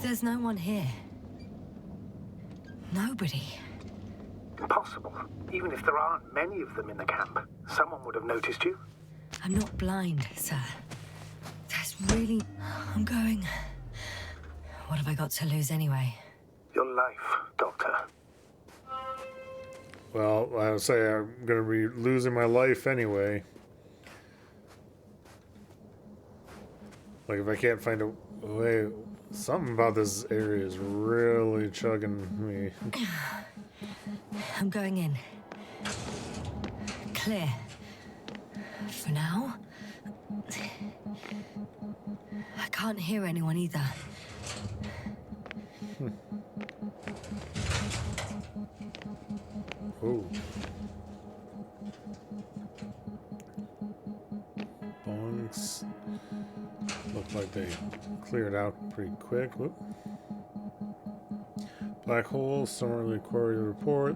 There's no one here. Nobody. Impossible. Even if there aren't many of them in the camp, someone would have noticed you. I'm not blind, sir. There's really... I'm going... What have I got to lose anyway? Your life, Doctor. Well, I would say I'm going to be losing my life anyway. Like, if I can't find a way... Something about this area is really chugging me. I'm going in. Clear. For now. I can't hear anyone either. Oh. Bonks. Look like they cleared out pretty quick. Whoop. Black hole, summarily query the report.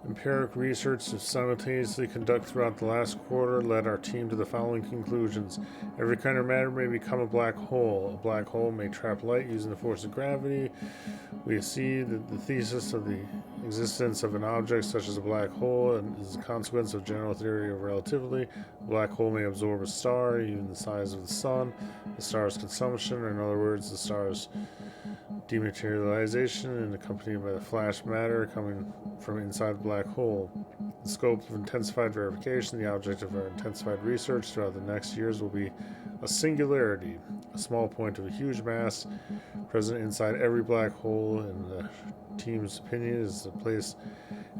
Empiric research to simultaneously conduct throughout the last quarter led our team to the following conclusions. Every kind of matter may become a black hole. A black hole may trap light using the force of gravity. We see that the thesis of the existence of an object such as a black hole is a consequence of general theory of relativity. A black hole may absorb a star, even the size of the sun. The star's consumption, or in other words, the star's dematerialization, and accompanied by the flash matter coming from inside the black hole. The scope of intensified verification, the object of our intensified research throughout the next years, will be a singularity, a small point of a huge mass present inside every black hole. In the team's opinion, is the place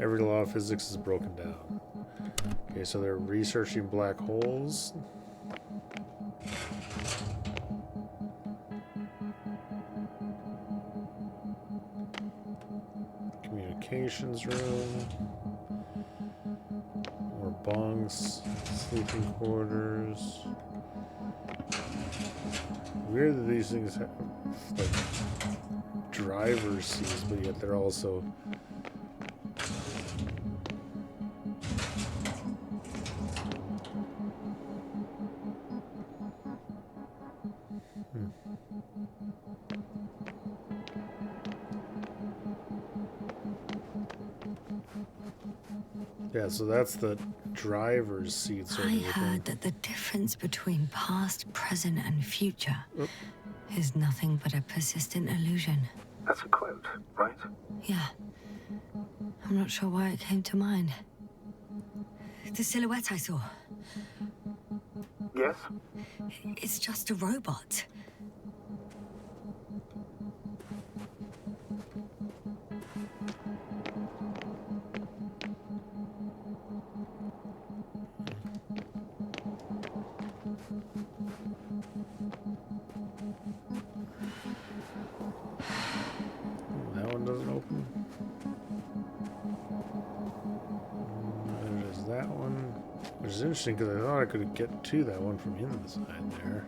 every law of physics is broken down. Okay, so they're researching black holes. Communications room. More bunks. Sleeping quarters. Weird that these things have like driver's seats, but yet they're also Yeah, so that's the driver's seat sort of I thing. heard that the difference between past, present, and future is nothing but a persistent illusion. That's a quote, right? Yeah. I'm not sure why it came to mind. The silhouette I saw. Yes? It's just a robot. That one doesn't open. There's that one. Which is interesting because I thought I could get to that one from inside there.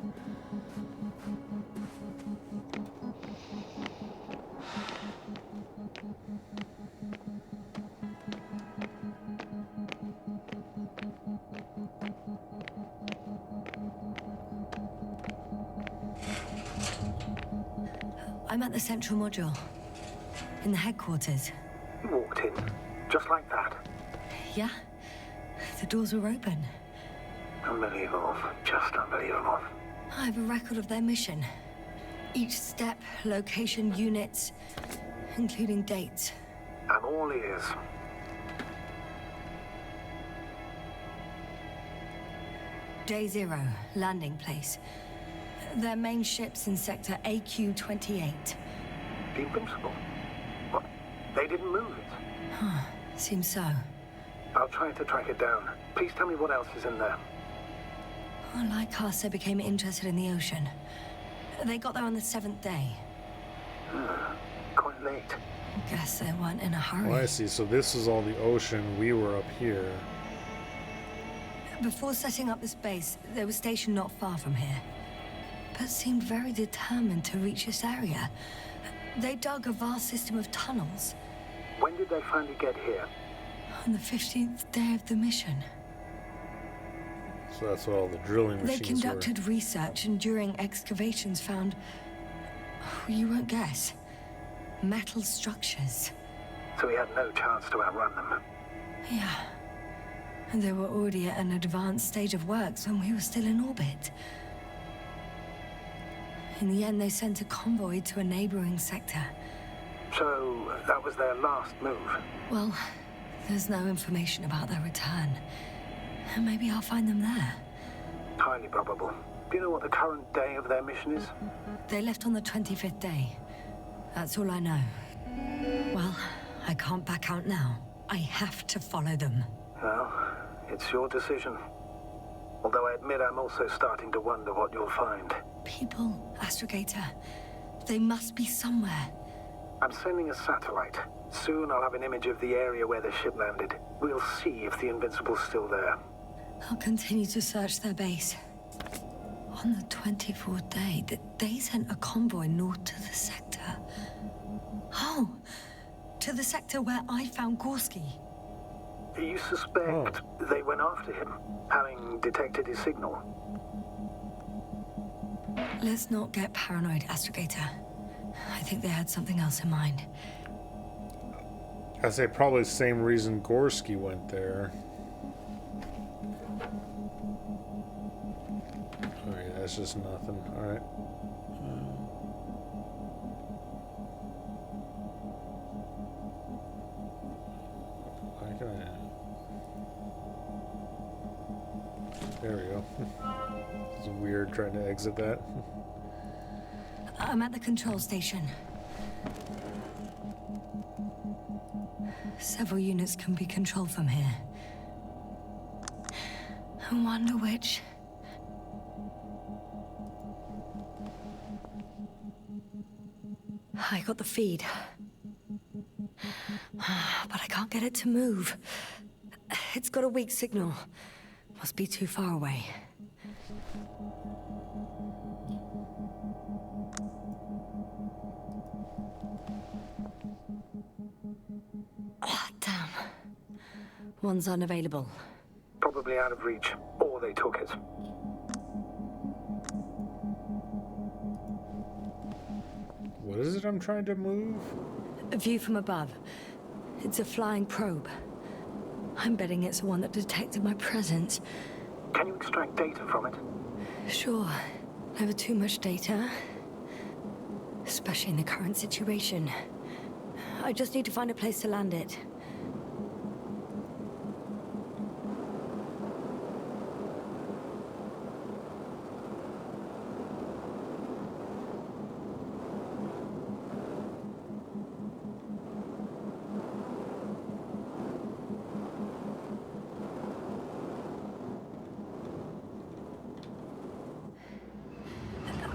I'm at the central module. In the headquarters. You walked in, just like that. Yeah. The doors were open. Unbelievable. Just unbelievable. I have a record of their mission. Each step, location, units, including dates. I'm all ears. Day 0, landing place. Their main ship's in sector AQ-28. The Invincible? What? They didn't move it? Huh. Seems so. I'll try to track it down. Please tell me what else is in there. Well, like us, they became interested in the ocean. They got there on the 7th day. Quite late. Guess they weren't in a hurry. Oh, I see. So this is all the ocean. We were up here. Before setting up this base, they were stationed not far from here, but seemed very determined to reach this area. They dug a vast system of tunnels. When did they finally get here? On the 15th day of the mission. So that's what all the drilling They machines conducted research and during excavations found You won't guess. Metal structures. So we had no chance to outrun them. Yeah. And they were already at an advanced stage of works when we were still in orbit. In the end, they sent a convoy to a neighboring sector. So that was their last move. Well, there's no information about their return. Maybe I'll find them there. Highly probable. Do you know what the current day of their mission is? They left on the 25th day. That's all I know. Well, I can't back out now. I have to follow them. Well, it's your decision. Although I admit I'm also starting to wonder what you'll find. People, Astrogator. They must be somewhere. I'm sending a satellite. Soon I'll have an image of the area where the ship landed. We'll see if the Invincible's still there. I'll continue to search their base. On the 24th day, they sent a convoy north to the sector. Oh, to the sector where I found Gorski. You suspect they went after him, having detected his signal? Let's not get paranoid, Astrogator. I think they had something else in mind. I'd say probably the same reason Gorski went there. Oh yeah, that's just nothing. Alright. Why can I... There we go. It's weird trying to exit that. I'm at the control station. Several units can be controlled from here. I wonder which... I got the feed. But I can't get it to move. It's got a weak signal. Must be too far away. Oh, damn. One's unavailable. Probably out of reach, or they took it. What is it I'm trying to move? A view from above. It's a flying probe. I'm betting it's the one that detected my presence. Can you extract data from it? Sure. Never too much data. Especially in the current situation. I just need to find a place to land it.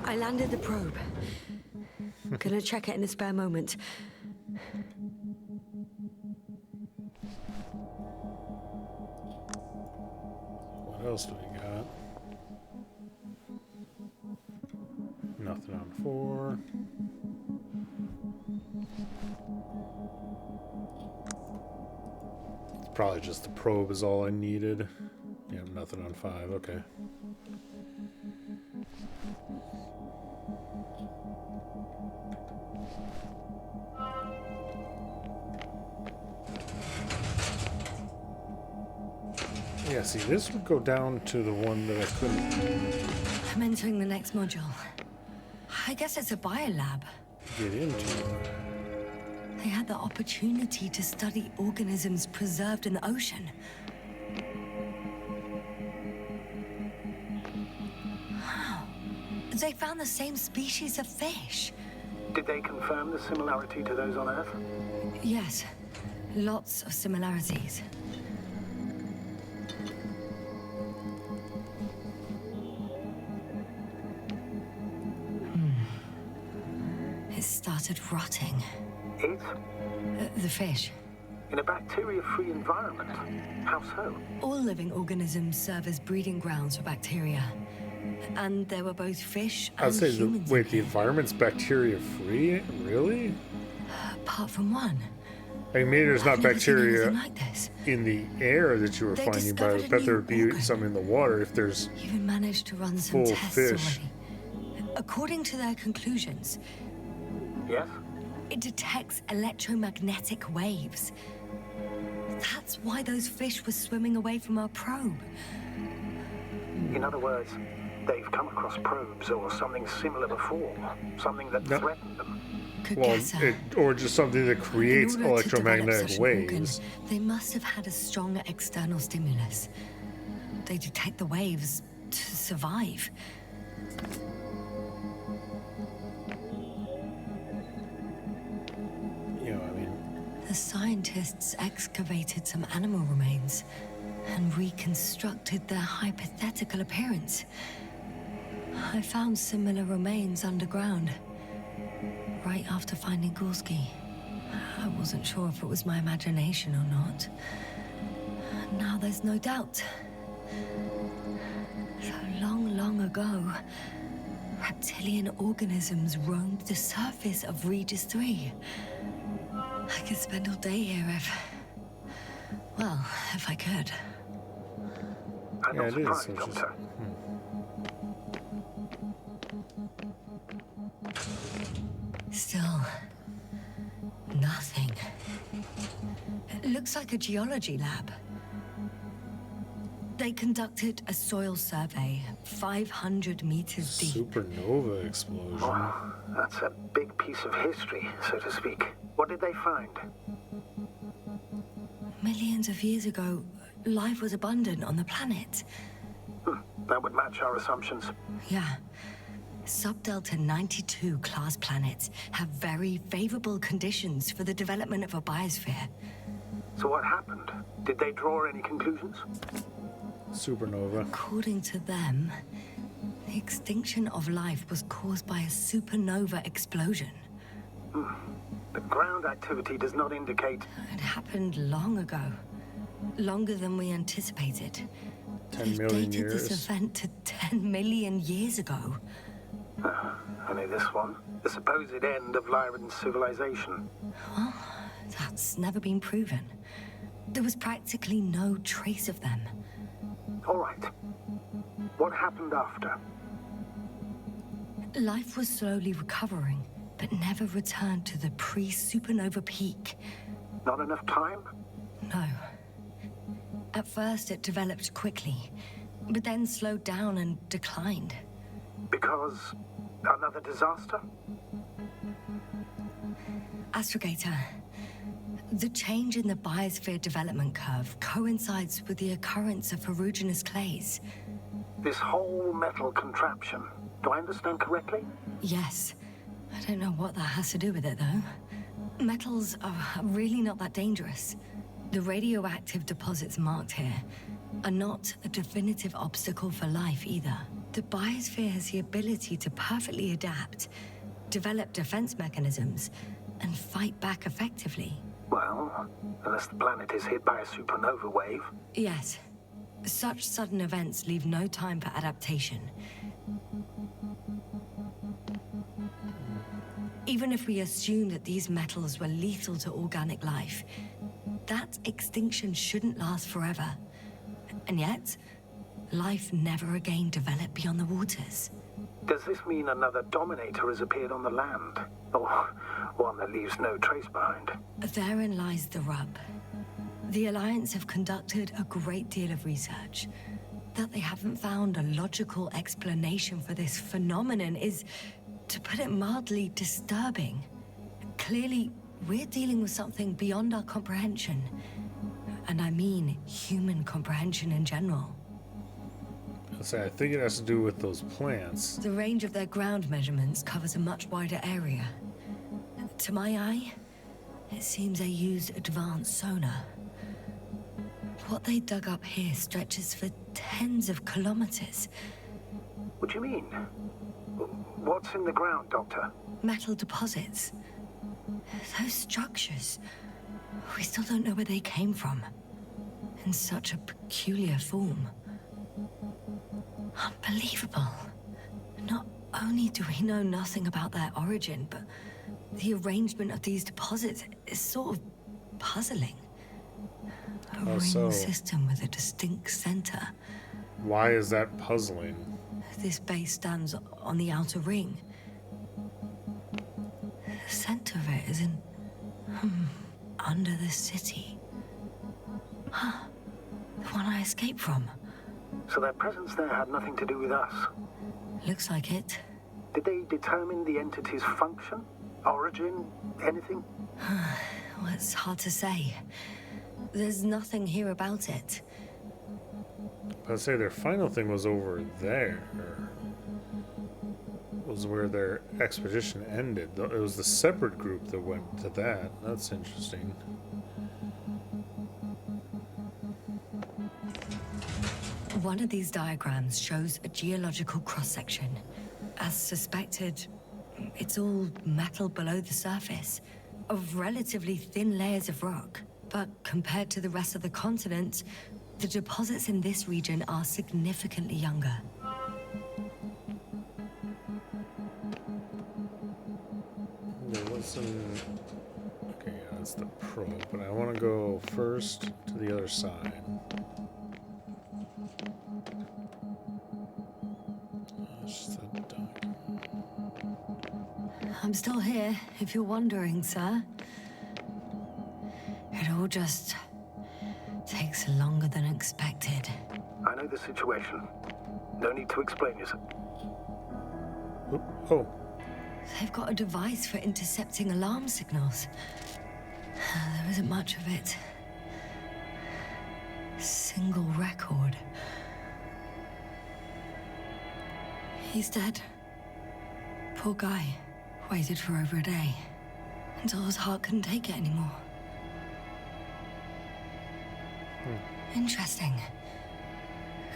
I landed the probe. Gonna check it in a spare moment. What else do we got? Nothing on 4. It's probably just the probe is all I needed. Yeah, nothing on 5. Okay. Yeah, see, this would go down to the one that I couldn't I'm entering the next module. I guess it's a biolab. get into. They had the opportunity to study organisms preserved in the ocean. Wow. They found the same species of fish. Did they confirm the similarity to those on Earth? Yes. Lots of similarities. It started rotting. It? The fish. In a bacteria-free environment? How so? All living organisms serve as breeding grounds for bacteria. And there were both fish and I'd say, humans. wait, the environment's bacteria-free? Really? Apart from one. I mean, maybe there's not I've never seen bacteria anything like this. in the air that you were They finding, but I discovered a bet there new would be organ. some in the water if there's... Even managed to run some Full tests fish. already. According to their conclusions, Yes? It detects electromagnetic waves. That's why those fish were swimming away from our probe. In other words, they've come across probes or something similar before. Something that No. threatened them. Could Well, guess or just something that creates in order to develop electromagnetic such an organ, waves. they must have had a strong external stimulus. They detect the waves to survive. You know, I mean, The scientists excavated some animal remains and reconstructed their hypothetical appearance. I found similar remains underground, right after finding Gorski. I wasn't sure if it was my imagination or not. Now there's no doubt. So long ago, reptilian organisms roamed the surface of Regis 3. I could spend all day here if I could. I'm yeah, not it is. surprised, So it's just, Doctor. Still, nothing. It looks like a geology lab. They conducted a soil survey, 500 meters deep. supernova explosion. Oh, that's a big piece of history, so to speak. What did they find? Millions of years ago, life was abundant on the planet. That would match our assumptions. Yeah. Subdelta 92 class planets have very favorable conditions for the development of a biosphere. So what happened? Did they draw any conclusions? Supernova. According to them, the extinction of life was caused by a supernova explosion. The ground activity does not indicate... It happened long ago. Longer than we anticipated. 10 They've million dated years. this event to 10 million years ago. Only this one. The supposed end of Lyran's civilization. Well, that's never been proven. There was practically no trace of them. All right. What happened after? Life was slowly recovering, but never returned to the pre-supernova peak. Not enough time? No. At first, it developed quickly, but then slowed down and declined. Because another disaster? Astrogator, the change in the biosphere development curve coincides with the occurrence of ferruginous clays. This whole metal contraption. Do I understand correctly? Yes. I don't know what that has to do with it, though. Metals are really not that dangerous. The radioactive deposits marked here are not a definitive obstacle for life either. The biosphere has the ability to perfectly adapt, develop defense mechanisms, and fight back effectively. Well, unless the planet is hit by a supernova wave. Yes. Such sudden events leave no time for adaptation. Even if we assume that these metals were lethal to organic life, that extinction shouldn't last forever. And yet, life never again developed beyond the waters. Does this mean another Dominator has appeared on the land? Or one that leaves no trace behind? Therein lies the rub. The Alliance have conducted a great deal of research. That they haven't found a logical explanation for this phenomenon is, to put it mildly, disturbing. Clearly, we're dealing with something beyond our comprehension. And I mean human comprehension in general. I think it has to do with those plants. The range of their ground measurements covers a much wider area. To my eye, it seems they used advanced sonar. What they dug up here stretches for tens of kilometers. What do you mean? What's in the ground, Doctor? Metal deposits. Those structures. We still don't know where they came from. In such a peculiar form. Unbelievable. Not only do we know nothing about their origin, but the arrangement of these deposits is sort of puzzling. A ring so? system with a distinct center. Why is that puzzling? This base stands on the outer ring. The center of it is in... under the city. Huh. The one I escaped from. So their presence there had nothing to do with us. Looks like it. Did they determine the entity's function? Origin? Anything? Well, it's hard to say. There's nothing here about it. I'd say their final thing was over there. Was where their expedition ended. It was the separate group that went to that. That's interesting. One of these diagrams shows a geological cross-section. As suspected, it's all metal below the surface, of relatively thin layers of rock. But compared to the rest of the continent, the deposits in this region are significantly younger. There was some... Okay, yeah, that's the probe, but I want to go first to the other side. I'm still here, if you're wondering, sir. It all just takes longer than expected. I know the situation. No need to explain yourself. Oh. They've got a device for intercepting alarm signals. There isn't much of it. Single record. He's dead. Poor guy. Waited for over a day. Until his heart couldn't take it anymore. Interesting.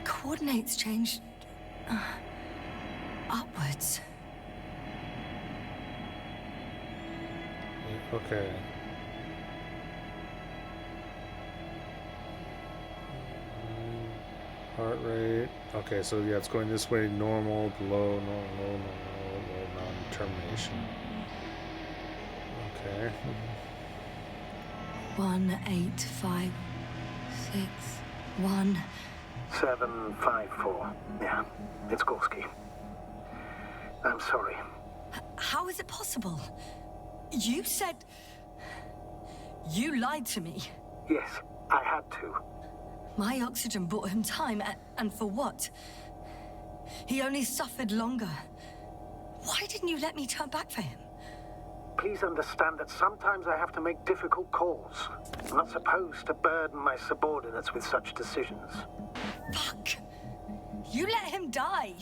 Coordinates changed... upwards. Okay. Heart rate. Okay, so yeah, it's going this way. Normal, below, normal, low, non-determination. Okay. 1, 8, 5, 6, 1. 7, 5, 4. Yeah, it's Gorski. I'm sorry. How is it possible? You said... You lied to me. Yes, I had to. My oxygen bought him time, and for what? He only suffered longer. Why didn't you let me turn back for him? Please understand that sometimes I have to make difficult calls. I'm not supposed to burden my subordinates with such decisions. Fuck! You let him die!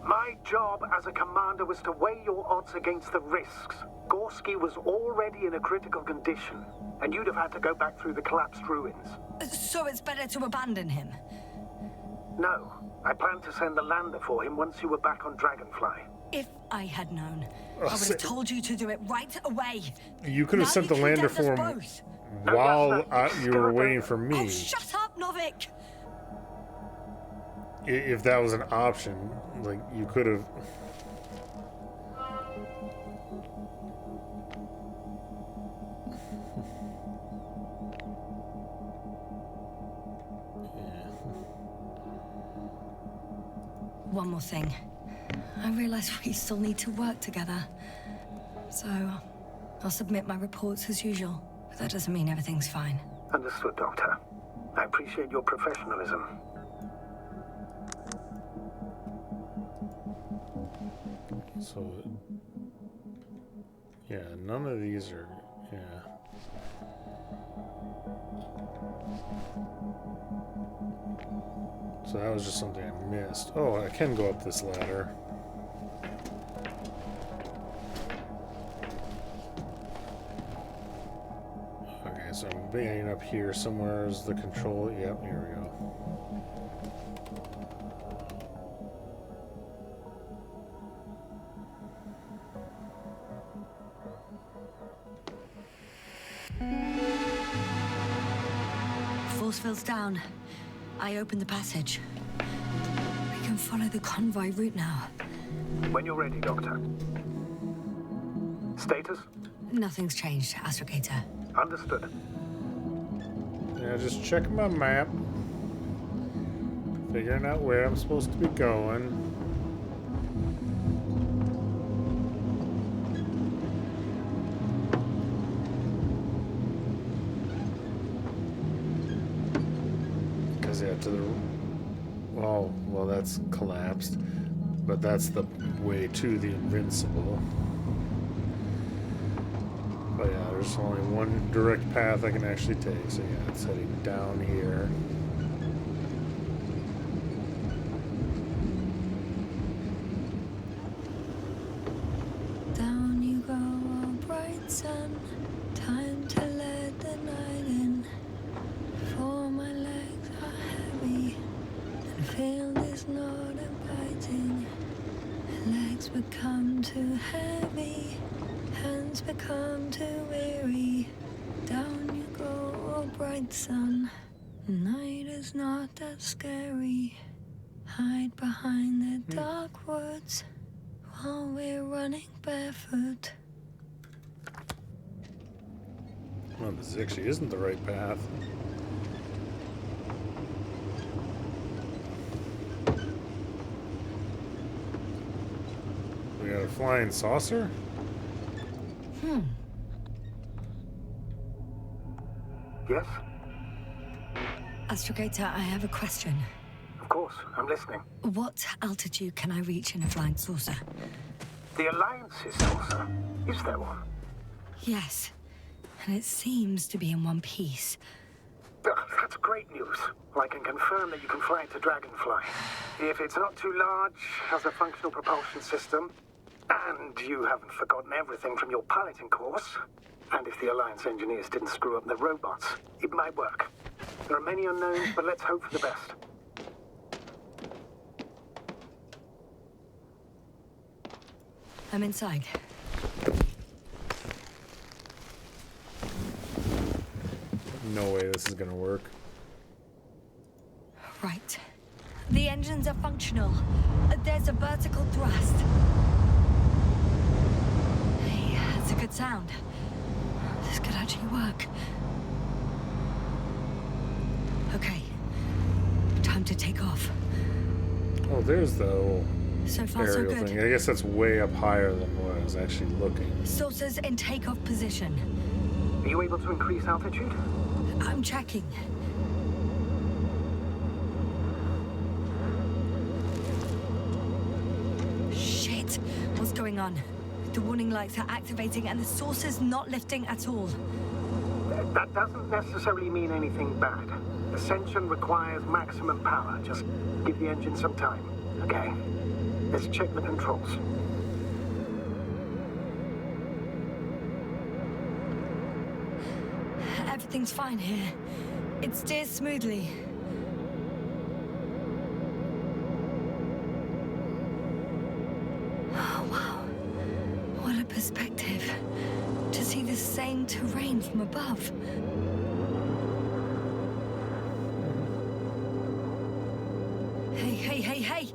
My job as a commander was to weigh your odds against the risks. Gorski was already in a critical condition, and you'd have had to go back through the collapsed ruins. So it's better to abandon him? No, I planned to send the lander for him once you were back on Dragonfly. If I had known, I would have told you to do it right away. You could have sent the lander for him while you were waiting for me. Oh, shut up, Novik! If that was an option, like, you could have... One more thing. I realize we still need to work together. So, I'll submit my reports as usual. But that doesn't mean everything's fine. Understood, Doctor. I appreciate your professionalism. So, yeah, none of these are, yeah. So that was just something I missed. Oh, I can go up this ladder. Okay, so I'm being up here somewhere is the control. Yep, here we go. Force field's down. I opened the passage. We can follow the convoy route now. When you're ready, Doctor. Status? Nothing's changed, Astrogator. Understood. Yeah, just checking my map. Figuring out where I'm supposed to be going. is, yeah, to the... Oh, well, that's collapsed. But that's the way to the Invincible. But yeah, there's only one direct path I can actually take. So yeah, it's heading down here. Down you go, oh bright sun. Time to let the night in. For my legs are heavy. And field is not inviting. Legs become too heavy. Hands become too weary. Down you go, oh bright sun. Night is not that scary. Hide behind the dark woods while we're running barefoot. Well, this actually isn't the right path. We got a flying saucer? Yes? Astrogator, I have a question. Of course, I'm listening. What altitude can I reach in a flying saucer? The Alliance's saucer. Is there one? Yes, and it seems to be in one piece. That's great news. I can confirm that you can fly it to Dragonfly. If it's not too large, has a functional propulsion system, and you haven't forgotten everything from your piloting course, and if the Alliance engineers didn't screw up the robots, it might work. There are many unknowns, but let's hope for the best. I'm inside. No way this is gonna work. Right. The engines are functional. There's a vertical thrust. Hey, that's a good sound. This could actually work. Okay. Time to take off. Oh, there's the old So far, so aerial good. thing. I guess that's way up higher than what I was actually looking. Saucers in takeoff position. Are you able to increase altitude? I'm checking. Shit. What's going on? The warning lights are activating and the saucer's not lifting at all. That doesn't necessarily mean anything bad. Ascension requires maximum power. Just give the engine some time, okay? Let's check the controls. Everything's fine here. It steers smoothly. Oh, wow. What a perspective. To see the same terrain from above. Hey, hey, hey, hey!